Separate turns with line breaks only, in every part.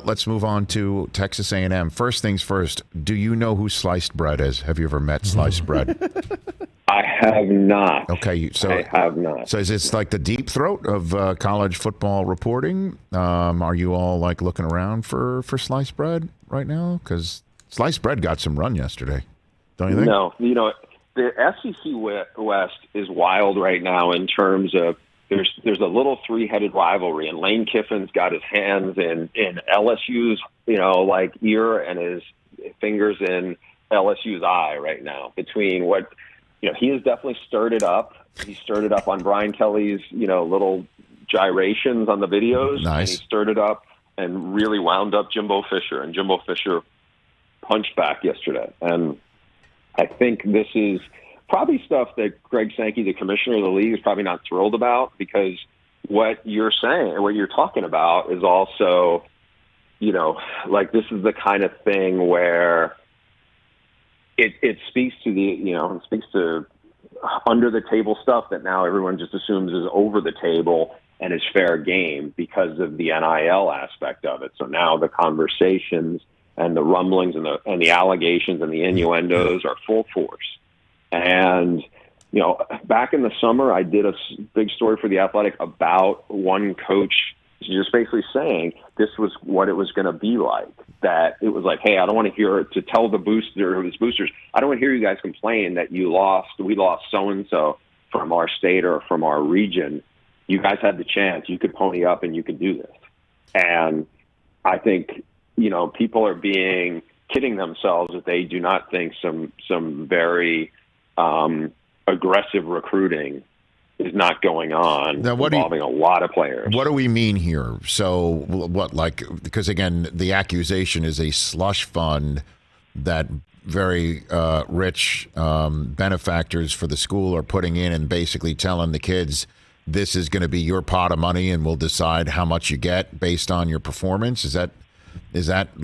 let's move on to Texas A&M. First things first, do you know who Sliced Bread is? Have you ever met Sliced Bread?
I have not.
Okay, so
I have not.
So is this like the deep throat of college football reporting? Are you all like looking around for Sliced Bread right now? Because Sliced Bread got some run yesterday, don't you think?
No, the SEC West is wild right now in terms of there's a little three-headed rivalry, and Lane Kiffin's got his hands in LSU's ear and his fingers in LSU's eye right now. Between what he has definitely stirred it up. He stirred it up on Brian Kelly's little gyrations on the videos.
Nice.
And he stirred it up and really wound up Jimbo Fisher, and Jimbo Fisher punched back yesterday. And I think this is probably stuff that Greg Sankey, the commissioner of the league, is probably not thrilled about, because what you're saying, what you're talking about is also, this is the kind of thing where it speaks to it speaks to under the table stuff that now everyone just assumes is over the table and is fair game because of the NIL aspect of it. So now the conversations and the rumblings and the allegations and the innuendos are full force. And, back in the summer, I did a big story for The Athletic about one coach just basically saying this was what it was going to be like, that it was like, hey, I don't want to hear to tell his boosters, I don't want to hear you guys complain that we lost so-and-so from our state or from our region. You guys had the chance. You could pony up and you could do this. And I think, people are kidding themselves if they do not think some very aggressive recruiting is not going on involving a lot of players.
What do we mean here? So because again, the accusation is a slush fund that very rich benefactors for the school are putting in and basically telling the kids, this is going to be your pot of money and we'll decide how much you get based on your performance. Is that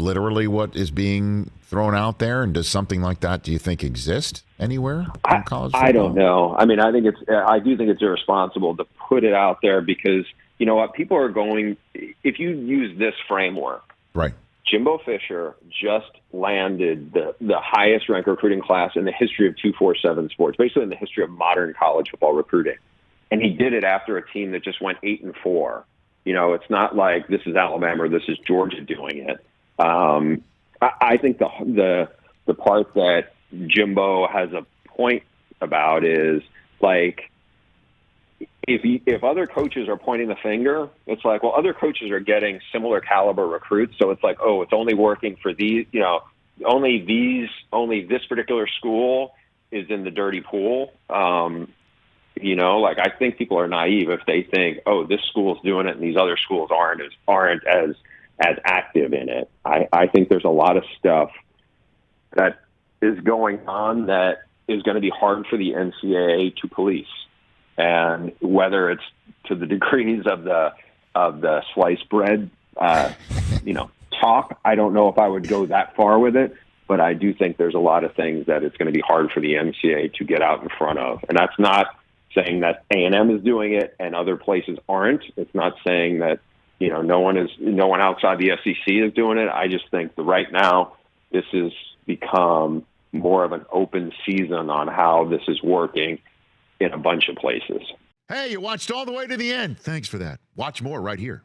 literally what is being thrown out there? And does something like that, do you think, exist anywhere in college football?
I don't know. I mean, I do think it's irresponsible to put it out there because, you know what, people are going, if you use this framework,
right?
Jimbo Fisher just landed the highest ranked recruiting class in the history of 247 sports, basically in the history of modern college football recruiting. And he did it after a team that just went 8-4. It's not like this is Alabama or this is Georgia doing it. I think the part that Jimbo has a point about is like, if other coaches are pointing the finger, it's like, well, other coaches are getting similar caliber recruits. So it's like, oh, it's only working for these, only this particular school is in the dirty pool. I think people are naive if they think, oh, this school's doing it and these other schools aren't as active in it. I think there's a lot of stuff that is going on that is going to be hard for the NCAA to police. And whether it's to the degrees of the sliced bread, talk, I don't know if I would go that far with it, but I do think there's a lot of things that it's going to be hard for the NCAA to get out in front of. And that's not saying that A&M is doing it and other places aren't. It's not saying that, no one outside the SEC is doing it. I just think that right now this has become more of an open season on how this is working in a bunch of places.
Hey, you watched all the way to the end. Thanks for that. Watch more right here.